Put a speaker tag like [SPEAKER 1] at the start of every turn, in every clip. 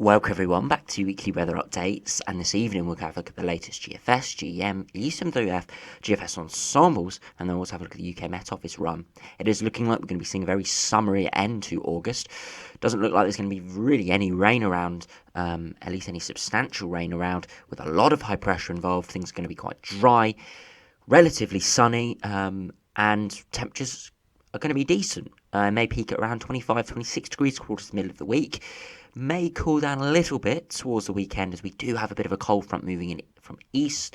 [SPEAKER 1] Welcome everyone back to weekly weather updates, and this evening we'll have a look at the latest GFS, GEM, ECMWF, GFS Ensembles, and then we'll also have a look at the UKMO Office Run. It is looking like we're going to be seeing a very summery end to August. Doesn't look like there's going to be really any rain around, at least any substantial rain around, with a lot of high pressure involved. Things are going to be quite dry, relatively sunny, and temperatures are going to be decent. May peak at around 25, 26 degrees towards the middle of the week. May cool down a little bit towards the weekend, as we do have a bit of a cold front moving in from the east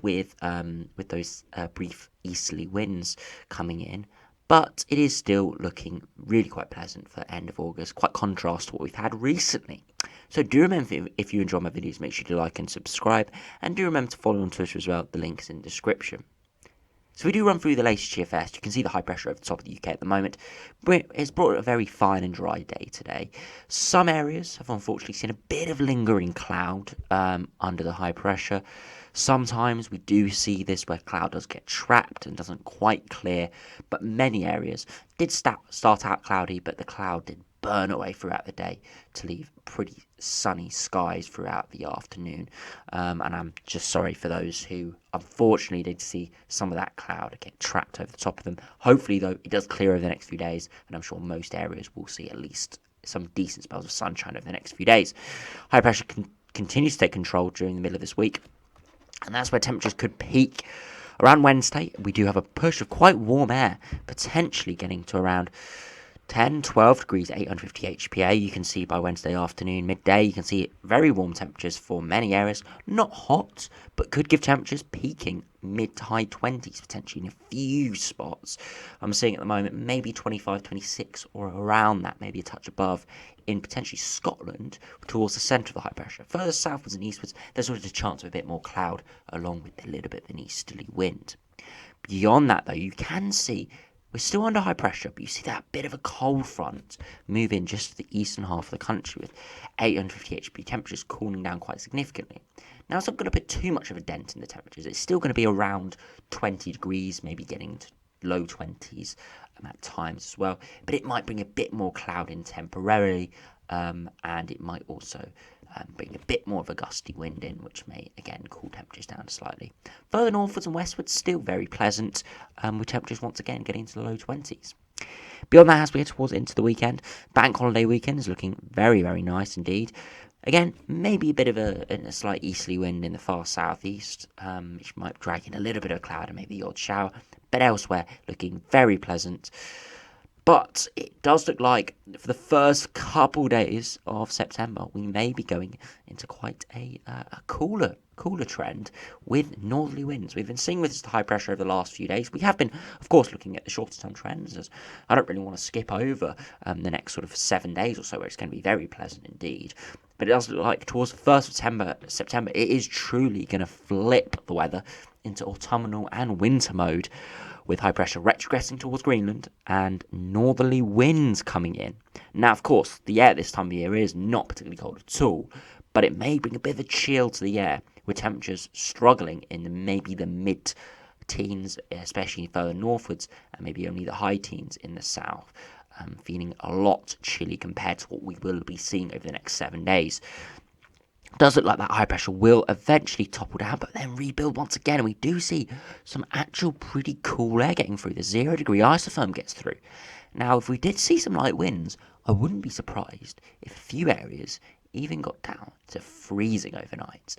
[SPEAKER 1] with those brief easterly winds coming in. But it is still looking really quite pleasant for end of August, quite contrast to what we've had recently. So do remember, if you enjoy my videos, make sure to like and subscribe, and do remember to follow on Twitter as well. The link is in the description. So we do run through the latest GFS. You can see the high pressure over the top of the UK at the moment. It's brought a very fine and dry day today. Some areas have unfortunately seen a bit of lingering cloud under the high pressure. Sometimes we do see this where cloud does get trapped and doesn't quite clear, but many areas did start out cloudy, but the cloud did burn away throughout the day to leave pretty sunny skies throughout the afternoon. And I'm just sorry for those who unfortunately did see some of that cloud get trapped over the top of them. Hopefully, though, it does clear over the next few days, and I'm sure most areas will see at least some decent spells of sunshine over the next few days. High pressure continues to take control during the middle of this week, and that's where temperatures could peak. Around Wednesday, we do have a push of quite warm air, potentially getting to around 10, 12 degrees, 850 HPA. You can see by Wednesday afternoon, midday, you can see very warm temperatures for many areas. Not hot, but could give temperatures peaking mid to high 20s, potentially in a few spots. I'm seeing at the moment maybe 25, 26 or around that, maybe a touch above in potentially Scotland towards the centre of the high pressure. Further southwards and eastwards, there's always a chance of a bit more cloud along with a little bit of an easterly wind. Beyond that, though, you can see we're still under high pressure, but you see that bit of a cold front move in just to the eastern half of the country with 850 HP temperatures cooling down quite significantly. Now, it's not going to put too much of a dent in the temperatures. It's still going to be around 20 degrees, maybe getting to low 20s at times as well. But it might bring a bit more cloud in temporarily, and it might also bring a bit more of a gusty wind in, which may again cool temperatures down slightly. Further northwards and westwards, still very pleasant, with temperatures once again getting into the low 20s. Beyond that, as we head towards into the weekend, bank holiday weekend is looking very, very nice indeed. Again, maybe a bit of a slight easterly wind in the far southeast, which might drag in a little bit of cloud and maybe the odd shower, but elsewhere looking very pleasant. But it does look like for the first couple days of September, we may be going into quite a cooler trend with northerly winds. We've been seeing with the high pressure over the last few days. We have been, of course, looking at the shorter term trends, as I don't really want to skip over the next sort of 7 days or so, where it's going to be very pleasant indeed. But it does look like towards the 1st of September, it is truly going to flip the weather into autumnal and winter mode, with high pressure retrogressing towards Greenland and northerly winds coming in. Now, of course, the air this time of year is not particularly cold at all, but it may bring a bit of a chill to the air, with temperatures struggling in maybe the mid-teens, especially further northwards, and maybe only the high teens in the south. Feeling a lot chilly compared to what we will be seeing over the next 7 days. Does look like that high pressure will eventually topple down, but then rebuild once again. And we do see some actual pretty cool air getting through. The 0 degree isotherm gets through. Now, if we did see some light winds, I wouldn't be surprised if a few areas even got down to freezing overnight,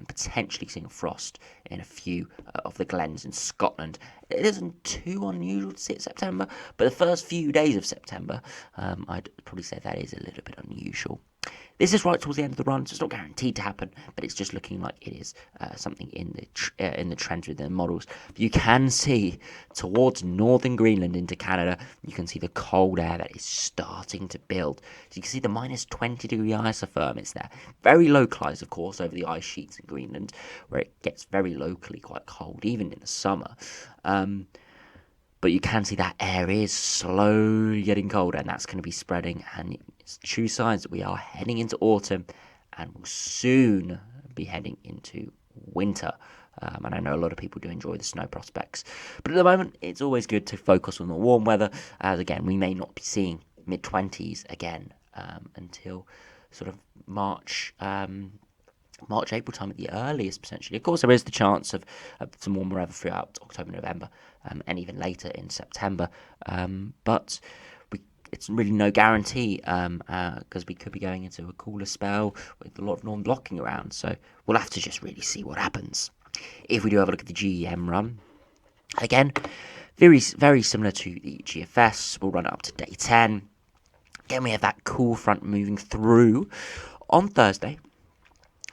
[SPEAKER 1] potentially seeing frost in a few of the glens in Scotland. It isn't too unusual to see it September, but the first few days of September, I'd probably say that is a little bit unusual. This is right towards the end of the run, so it's not guaranteed to happen, but it's just looking like it is something in the trends within the models. You can see towards northern Greenland into Canada, you can see the cold air that is starting to build. So you can see the minus 20 degree isotherm is there. Very localized, of course, over the ice sheets in Greenland, where it gets very locally quite cold, even in the summer. But you can see that air is slowly getting colder, and that's going to be spreading, and it's true signs that we are heading into autumn and will soon be heading into winter. And I know a lot of people do enjoy the snow prospects. But at the moment, it's always good to focus on the warm weather, as again, we may not be seeing mid-20s again until sort of March, April time at the earliest, potentially. Of course, there is the chance of some warmer weather throughout October, November, and even later in September. But it's really no guarantee, because we could be going into a cooler spell with a lot of non-blocking around. So we'll have to just really see what happens. If we do have a look at the GEM run, again, very similar to the GFS. We'll run it up to day 10. Again, we have that cool front moving through on Thursday.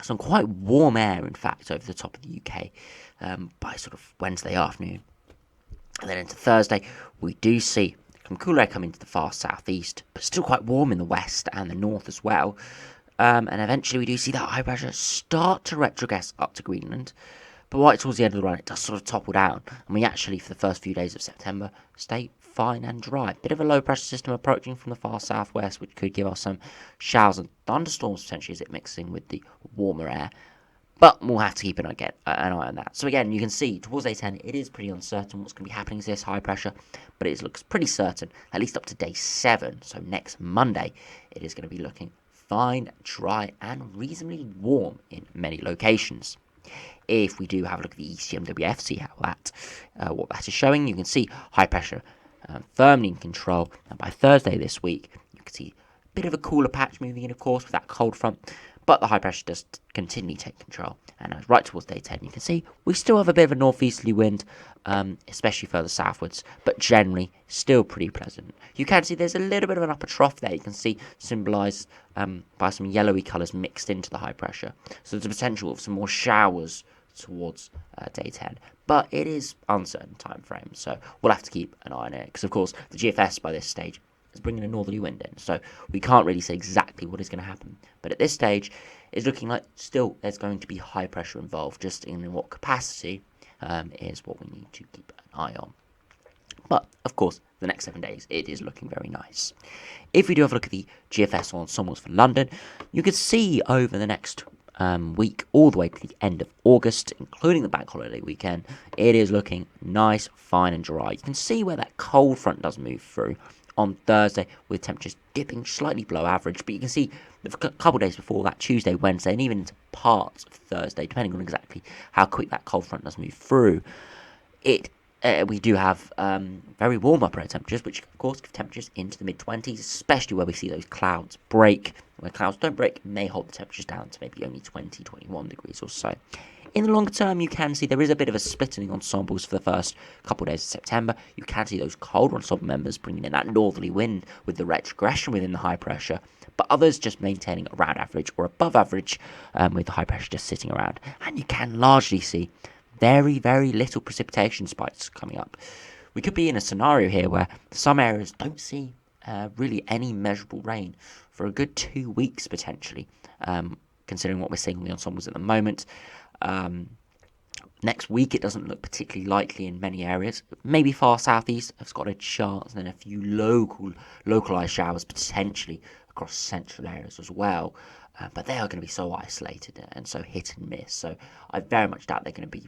[SPEAKER 1] Some quite warm air, in fact, over the top of the UK by sort of Wednesday afternoon. And then into Thursday, we do see some cool air coming to the far southeast, but still quite warm in the west and the north as well. And eventually we do see that high pressure start to retrogress up to Greenland. But right towards the end of the run, it does sort of topple down. And we actually, for the first few days of September, stay fine and dry. Bit of a low pressure system approaching from the far southwest, which could give us some showers and thunderstorms potentially as it mixing with the warmer air. But we'll have to keep an eye on that. So again, you can see towards day 10, it is pretty uncertain what's going to be happening to this high pressure, but it looks pretty certain, at least up to day 7. So next Monday, it is going to be looking fine, dry, and reasonably warm in many locations. If we do have a look at the ECMWF, see how what that is showing, you can see high pressure firmly in control. And by Thursday this week, you can see a bit of a cooler patch moving in, of course, with that cold front. But the high pressure does continue to take control. And right towards day 10, you can see we still have a bit of a northeasterly wind, especially further southwards, but generally still pretty pleasant. You can see there's a little bit of an upper trough there. You can see symbolised by some yellowy colours mixed into the high pressure. So there's a potential of some more showers towards day 10. But it is uncertain time frame, so we'll have to keep an eye on it. Because, of course, the GFS by this stage is bringing a northerly wind in, so we can't really say exactly what is going to happen. But at this stage, it's looking like still there's going to be high pressure involved. Just in what capacity is what we need to keep an eye on. But, of course, the next 7 days, it is looking very nice. If we do have a look at the GFS Ensembles for London, you can see over the next week all the way to the end of August, including the bank holiday weekend, it is looking nice, fine and dry. You can see where that cold front does move through on Thursday, with temperatures dipping slightly below average, but you can see a couple of days before that, Tuesday, Wednesday, and even into parts of Thursday, depending on exactly how quick that cold front does move through, we do have very warm upper air temperatures, which of course give temperatures into the mid-20s, especially where we see those clouds break. Where clouds don't break, it may hold the temperatures down to maybe only 20, 21 degrees or so. In the longer term, you can see there is a bit of a split in the ensembles for the first couple of days of September. You can see those cold ensemble members bringing in that northerly wind with the retrogression within the high pressure, but others just maintaining around average or above average with the high pressure just sitting around. And you can largely see very, very little precipitation spikes coming up. We could be in a scenario here where some areas don't see really any measurable rain for a good 2 weeks potentially, considering what we're seeing in the ensembles at the moment. Next week it doesn't look particularly likely in many areas. Maybe far southeast has got a chance, and then a few localised showers potentially across central areas as well. But they are going to be so isolated and so hit and miss. So I very much doubt they're going to be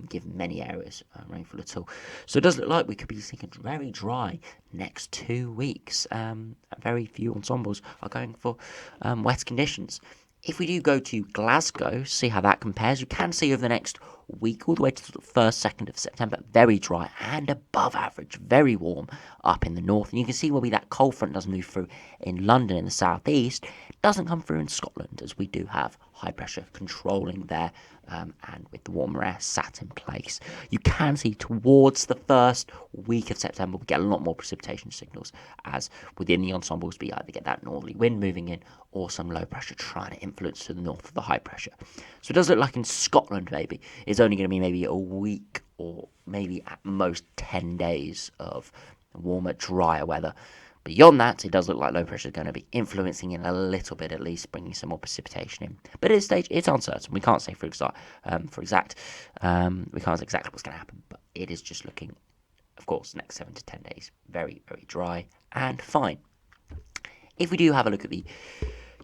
[SPEAKER 1] given many areas rainfall at all. So it does look like we could be seeing a very dry next 2 weeks. Very few ensembles are going for wet conditions. If we do go to Glasgow, see how that compares, you can see over the next week, all the way to the 1st, 2nd of September, very dry and above average, very warm up in the north. And you can see where that cold front does move through in London in the southeast. It doesn't come through in Scotland, as we do have high pressure controlling there, and with the warmer air sat in place. You can see towards the first week of September, we get a lot more precipitation signals, as within the ensembles we either get that northerly wind moving in or some low pressure trying to influence to the north of the high pressure. So it does look like in Scotland maybe it's only going to be maybe a week or maybe at most 10 days of warmer, drier weather. Beyond that, it does look like low pressure is going to be influencing in a little bit, at least bringing some more precipitation in. But at this stage, it's uncertain. We can't say we can't say exactly what's going to happen. But it is just looking, of course, next 7 to 10 days, very, very dry and fine. If we do have a look at the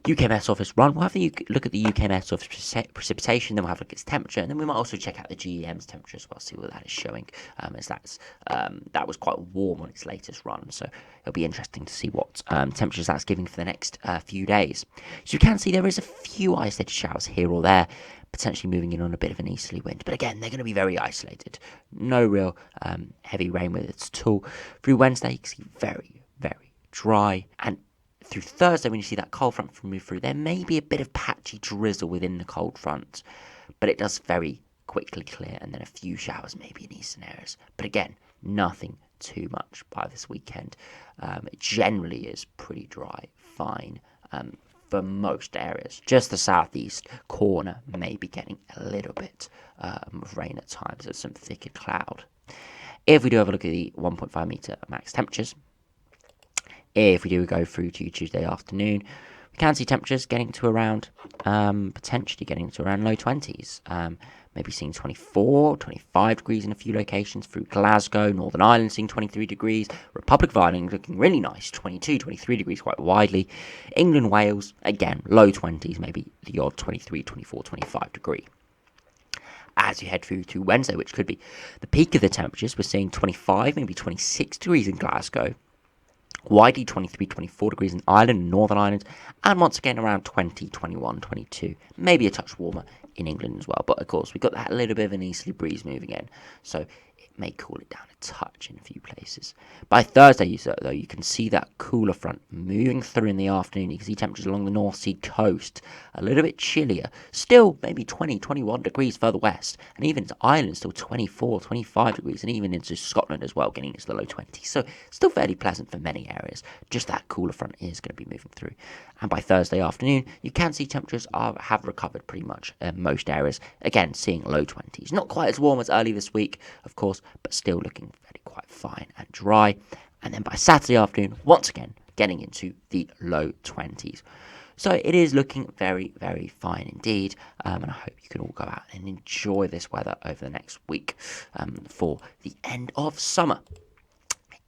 [SPEAKER 1] UKMS Office Run, we'll have a look at the UKMS Office Precipitation, then we'll have a look at its temperature, and then we might also check out the GEM's temperature as well, see what that is showing, as that was quite warm on its latest run, so it'll be interesting to see what temperatures that's giving for the next few days. So you can see there is a few isolated showers here or there, potentially moving in on a bit of an easterly wind, but again, they're going to be very isolated. No real heavy rain with it at all. Through Wednesday, you can see very, very dry, and through Thursday, when you see that cold front move through, there may be a bit of patchy drizzle within the cold front, but it does very quickly clear, and then a few showers maybe in eastern areas. But again, nothing too much by this weekend. It generally is pretty dry, fine for most areas. Just the southeast corner may be getting a little bit of rain at times. There's some thicker cloud. If we do have a look at the 1.5 meter max temperatures, if we do go through to Tuesday afternoon, we can see temperatures getting to around, potentially getting to around low 20s. Maybe seeing 24, 25 degrees in a few locations through Glasgow, Northern Ireland seeing 23 degrees, Republic of Ireland looking really nice, 22, 23 degrees quite widely. England, Wales, again, low 20s, maybe the odd 23, 24, 25 degree. As you head through to Wednesday, which could be the peak of the temperatures, we're seeing 25, maybe 26 degrees in Glasgow. Widely 23, 24 degrees in Ireland and Northern Ireland, and once again around 20, 21, 22, maybe a touch warmer in England as well. But of course, we've got that little bit of an easterly breeze moving in, so it may cool it down a touch in a few places. By Thursday, though, you can see that cooler front moving through in the afternoon. You can see temperatures along the North Sea coast a little bit chillier, still maybe 20, 21 degrees further west, and even into Ireland still 24, 25 degrees, and even into Scotland as well, getting into the low 20s. So still fairly pleasant for many areas. Just that cooler front is going to be moving through. And by Thursday afternoon, you can see temperatures have recovered pretty much in most areas. Again, seeing low 20s. Not quite as warm as early this week, of course, but still looking very quite fine and dry. And then by Saturday afternoon, once again, getting into the low 20s. So it is looking very, very fine indeed, and I hope you can all go out and enjoy this weather over the next week for the end of summer.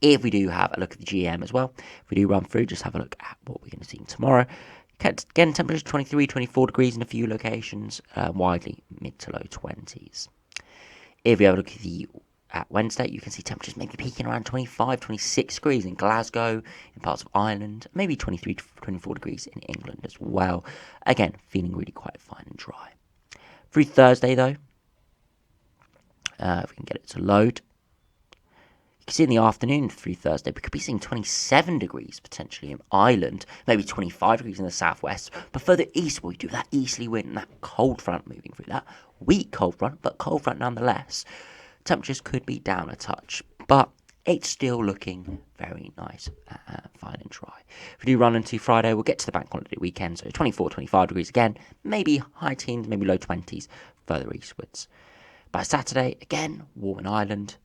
[SPEAKER 1] If we do have a look at the GM as well, if we do run through, just have a look at what we're going to see tomorrow. Again, temperatures 23, 24 degrees in a few locations, widely mid to low 20s. If we have a look at Wednesday, you can see temperatures maybe peaking around 25, 26 degrees in Glasgow, in parts of Ireland, maybe 23 to 24 degrees in England as well. Again, feeling really quite fine and dry. Through Thursday, though, if we can get it to load, you can see in the afternoon through Thursday, we could be seeing 27 degrees potentially in Ireland, maybe 25 degrees in the southwest. But further east, we do that easterly wind and that cold front moving through, that weak cold front, but cold front nonetheless. Temperatures could be down a touch, but it's still looking very nice, fine and dry. If we do run into Friday, we'll get to the bank holiday weekend, so 24, 25 degrees again, maybe high teens, maybe low 20s further eastwards. By Saturday, again, warm in Ireland,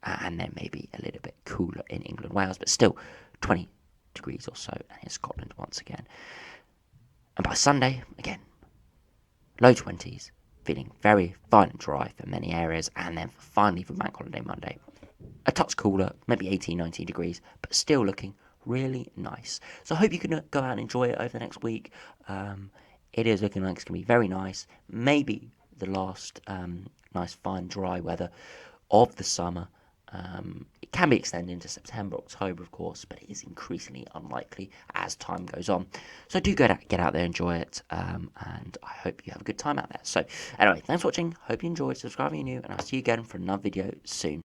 [SPEAKER 1] and then maybe a little bit cooler in England, Wales, but still 20 degrees or so in Scotland once again. And by Sunday, again, low 20s, feeling very fine and dry for many areas, and then finally for Bank Holiday Monday, a touch cooler, maybe 18, 19 degrees, but still looking really nice. So I hope you can go out and enjoy it over the next week. It is looking like it's going to be very nice, maybe the last nice fine dry weather of the summer. It can be extended into September, October, of course, but it is increasingly unlikely as time goes on. So do get out there, enjoy it, and I hope you have a good time out there. So anyway, thanks for watching. Hope you enjoyed. Subscribe if you're new, and I'll see you again for another video soon.